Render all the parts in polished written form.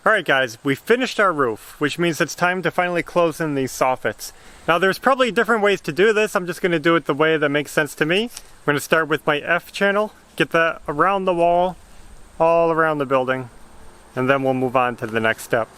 Alright guys, we finished our roof, which means it's time to finally close in these soffits. Now there's probably different ways to do this. I'm just going to do it the way that makes sense to me. I'm going to start with my F channel, get that around the wall, all around the building, and then we'll move on to the next step.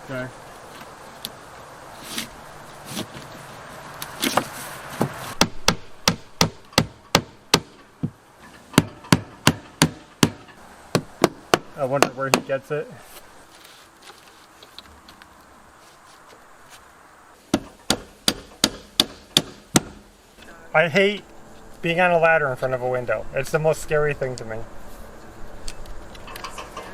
Okay. I wonder where he gets it. I hate being on a ladder in front of a window. It's the most scary thing to me.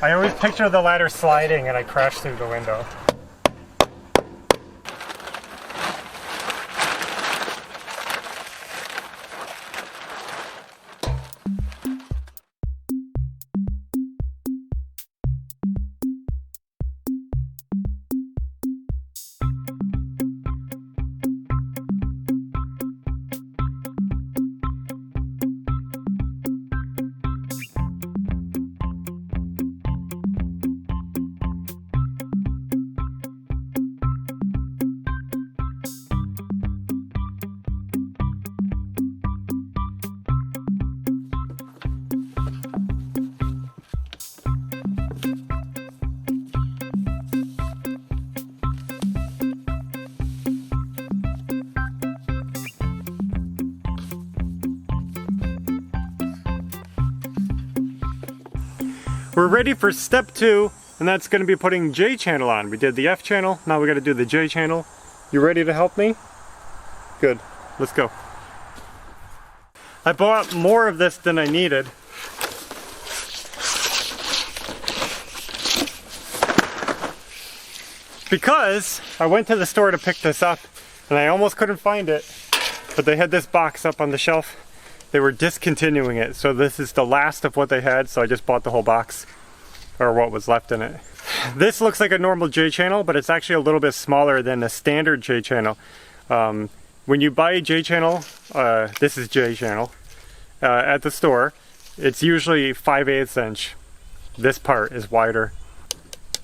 I always picture the ladder sliding and I crash through the window. We're ready for step 2, and that's going to be putting J channel on. We did the F channel, now we got to do the J channel. You ready to help me? Good, let's go. I bought more of this than I needed. Because I went to the store to pick this up and I almost couldn't find it, but they had this box up on the shelf. They were discontinuing it, so this is the last of what they had, so I just bought the whole box, or what was left in it. This looks like a normal J channel, but it's actually a little bit smaller than a standard J channel. When you buy a J channel, this is J channel, at the store, it's usually 5/8 inch. This part is wider.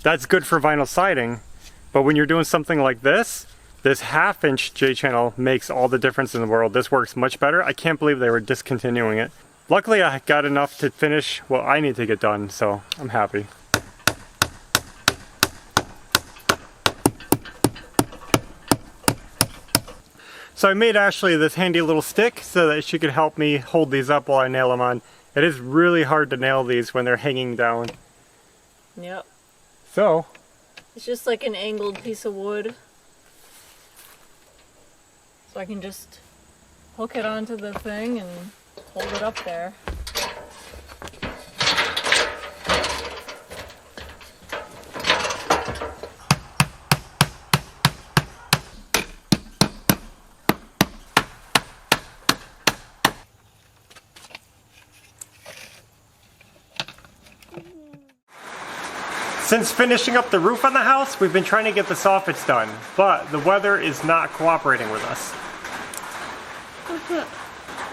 That's good for vinyl siding, but when you're doing something like this 1/2 inch J channel makes all the difference in the world. This works much better. I can't believe they were discontinuing it. Luckily I got enough to finish what I need to get done, so I'm happy. So I made Ashley this handy little stick so that she could help me hold these up while I nail them on. It is really hard to nail these when they're hanging down. Yep. So it's just like an angled piece of wood. So I can just hook it onto the thing and hold it up there. Since finishing up the roof on the house, we've been trying to get the soffits done, but the weather is not cooperating with us.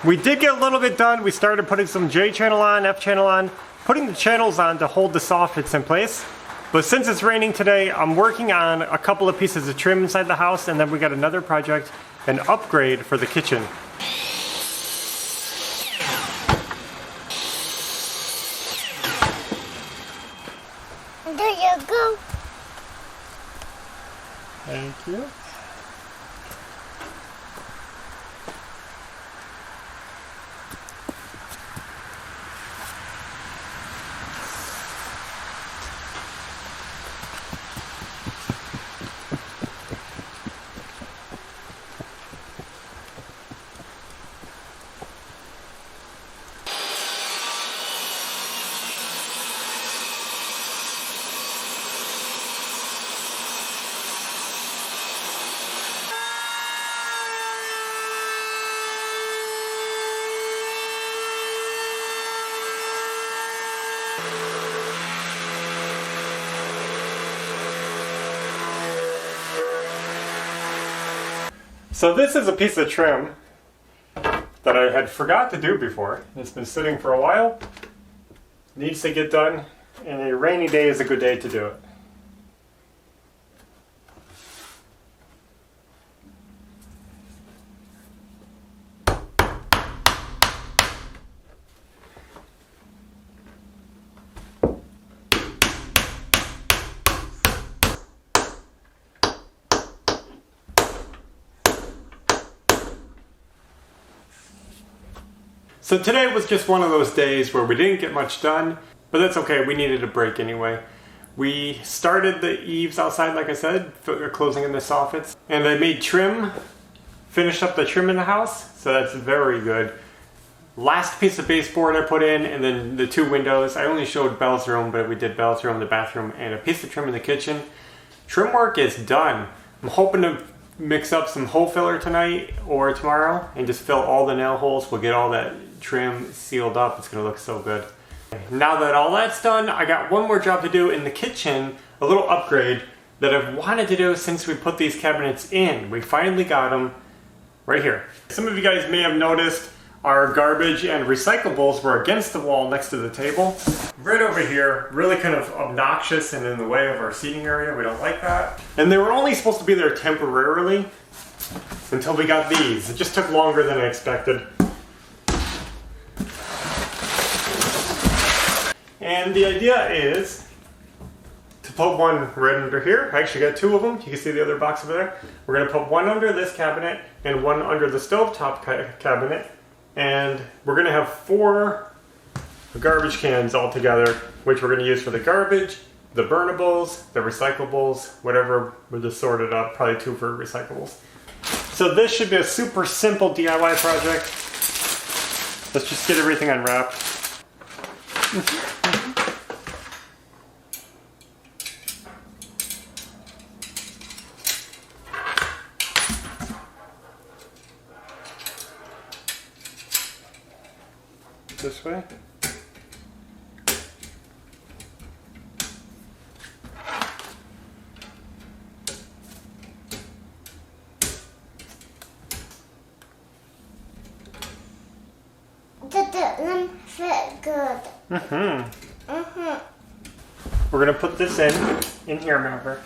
We did get a little bit done. We started putting some J channel on, F channel on, putting the channels on to hold the soffits in place. But since it's raining today, I'm working on a couple of pieces of trim inside the house, and then we got another project, an upgrade for the kitchen. There you go. Thank you. So this is a piece of trim that I had forgot to do before. It's been sitting for a while. Needs to get done, and a rainy day is a good day to do it. So today was just one of those days where we didn't get much done, but that's okay, we needed a break anyway. We started the eaves outside, like I said, closing in the soffits, and I made trim, finished up the trim in the house, so that's very good. Last piece of baseboard I put in, and then the 2 windows. I only showed Belle's room, but we did Belle's room, the bathroom, and a piece of trim in the kitchen. Trim work is done. I'm hoping to mix up some hole filler tonight or tomorrow and just fill all the nail holes. We'll get all that trim sealed up. It's gonna look so good. Now that all that's done, I got one more job to do in the kitchen, a little upgrade that I've wanted to do since we put these cabinets in. We finally got them right here. Some of you guys may have noticed our garbage and recyclables were against the wall next to the table. Right over here, really kind of obnoxious and in the way of our seating area. We don't like that. And they were only supposed to be there temporarily until we got these. It just took longer than I expected. And the idea is to put one right under here. I actually got 2 of them. You can see the other box over there. We're gonna put one under this cabinet and one under the stovetop cabinet. And we're gonna have 4 garbage cans all together, which we're gonna use for the garbage, the burnables, the recyclables, whatever. We'll just sort it up, probably 2 for recyclables. So this should be a super simple DIY project. Let's just get everything unwrapped. This way. Doesn't fit good. We're gonna put this in here, Maverick.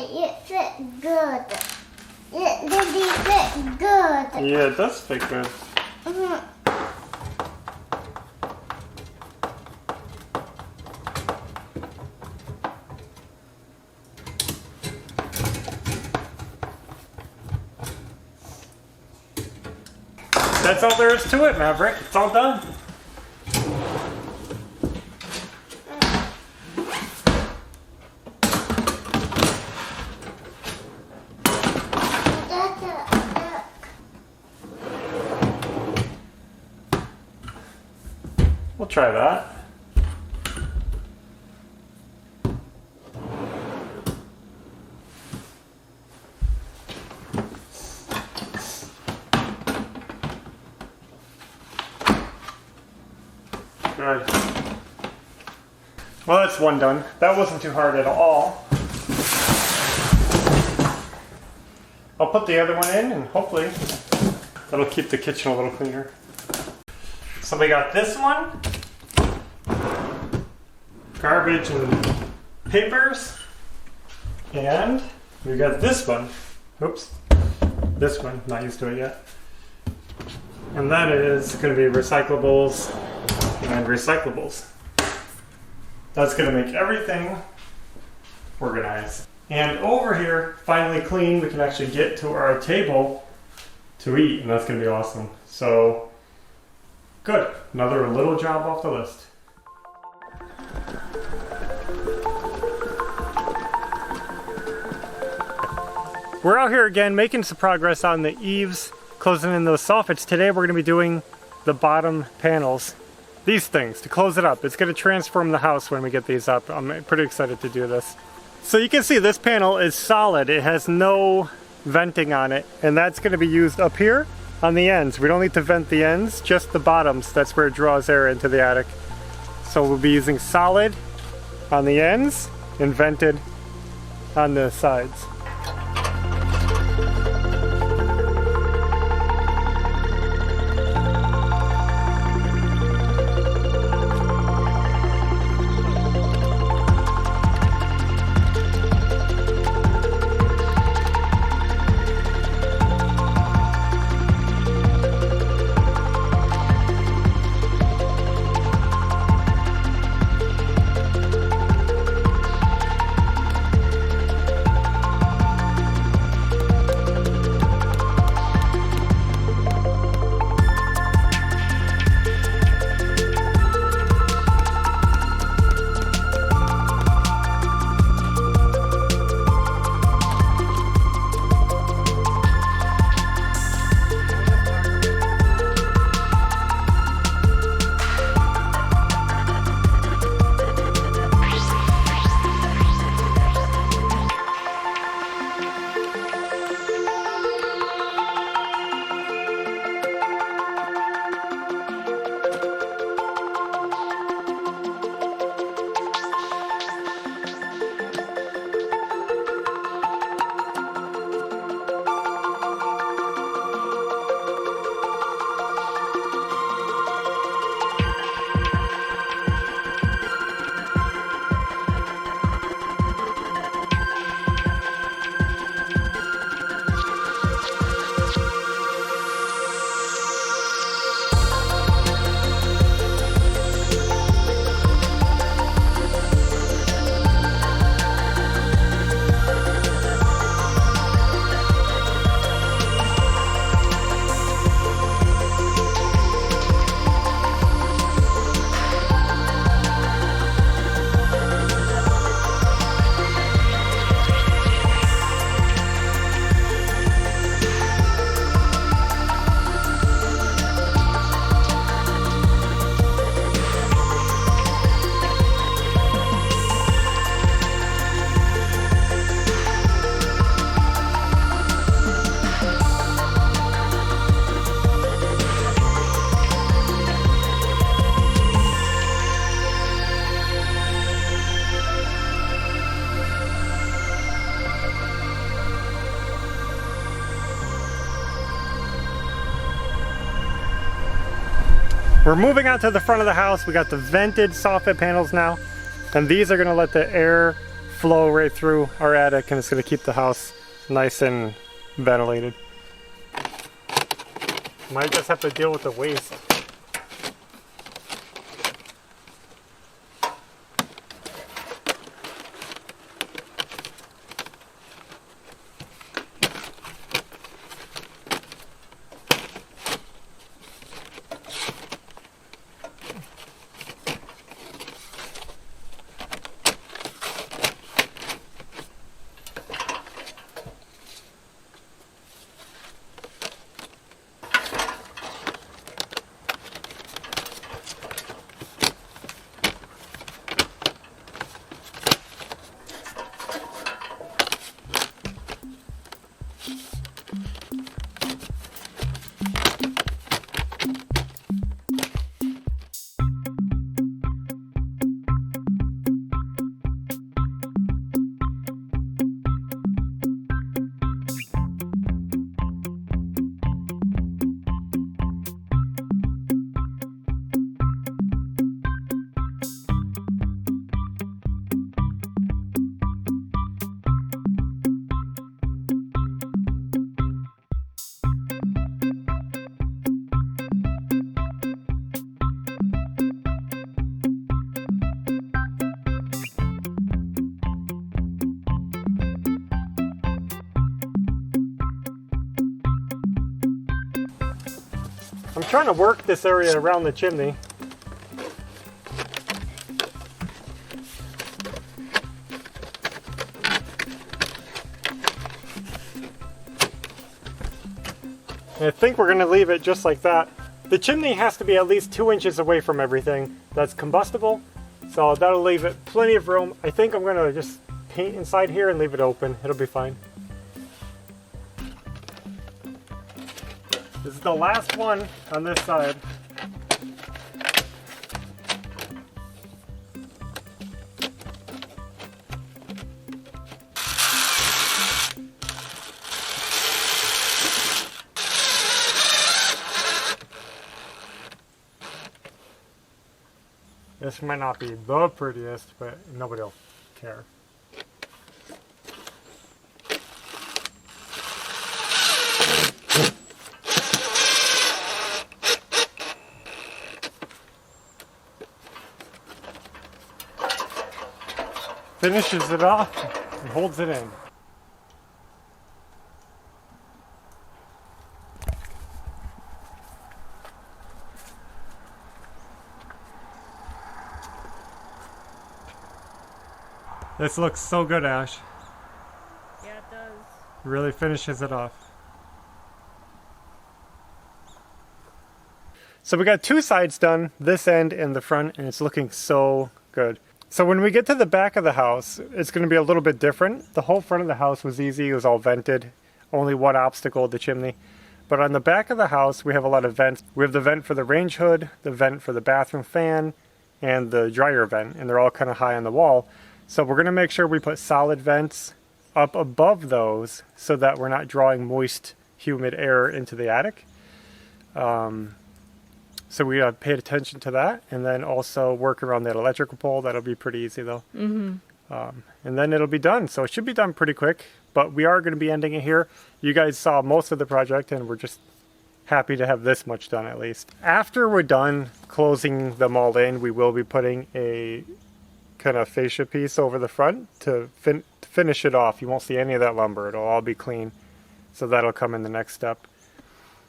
It fit good. It didn't fit good. Yeah, it does fit good. That's all there is to it, Maverick. It's all done. We'll try that. Good. Well, that's one done. That wasn't too hard at all. I'll put the other one in and hopefully that'll keep the kitchen a little cleaner. So we got this one, garbage and papers, and we got this one. Oops. This one, not used to it yet. And that is going to be recyclables and recyclables. That's going to make everything organized. And over here, finally clean, we can actually get to our table to eat, and that's going to be awesome. So, good. Another little job off the list. We're out here again making some progress on the eaves, closing in those soffits. Today we're going to be doing the bottom panels. These things, to close it up. It's going to transform the house when we get these up. I'm pretty excited to do this. So you can see this panel is solid. It has no venting on it, and that's going to be used up here on the ends. We don't need to vent the ends, just the bottoms. That's where it draws air into the attic. So we'll be using solid on the ends and vented on the sides. We're moving out to the front of the house. We got the vented soffit panels now, and these are going to let the air flow right through our attic, and it's going to keep the house nice and ventilated. Might just have to deal with the waste. I'm trying to work this area around the chimney. And I think we're going to leave it just like that. The chimney has to be at least 2 inches away from everything that's combustible, so that'll leave it plenty of room. I think I'm going to just paint inside here and leave it open. It'll be fine. This is the last one on this side. This might not be the prettiest, but nobody will care. Finishes it off and holds it in. This looks so good, Ash. Yeah, it does. Really finishes it off. So we got two sides done, this end and the front, and it's looking so good. So when we get to the back of the house, it's going to be a little bit different. The whole front of the house was easy. It was all vented. Only one obstacle, the chimney. But on the back of the house, we have a lot of vents. We have the vent for the range hood, the vent for the bathroom fan, and the dryer vent, and they're all kind of high on the wall. So we're going to make sure we put solid vents up above those so that we're not drawing moist, humid air into the attic. So we paid attention to that, and then also work around that electrical pole. That'll be pretty easy though. And then it'll be done. So it should be done pretty quick, but we are going to be ending it here. You guys saw most of the project, and we're just happy to have this much done at least. After we're done closing them all in, we will be putting a kind of fascia piece over the front to finish it off. You won't see any of that lumber. It'll all be clean. So that'll come in the next step.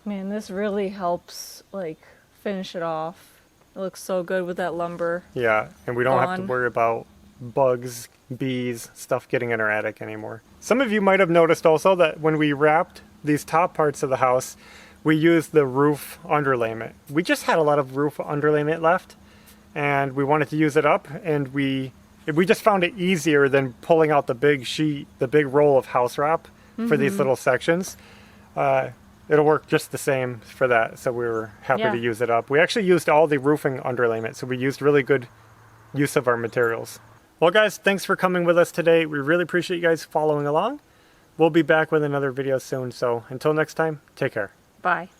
Man, this really helps, like, finish it off. It looks so good with that lumber. Yeah, and we don't have to Gone. worry about bugs, bees, stuff getting in our attic anymore. Some of you might have noticed also that when we wrapped these top parts of the house, we used the roof underlayment. We just had a lot of roof underlayment left, and we wanted to use it up, and we just found it easier than pulling out the big sheet, the big roll of house wrap for these little sections. It'll work just the same for that, so we were happy to use it up. We actually used all the roofing underlayment, so we used really good use of our materials. Well guys, thanks for coming with us today. We really appreciate you guys following along. We'll be back with another video soon, so until next time, take care. Bye.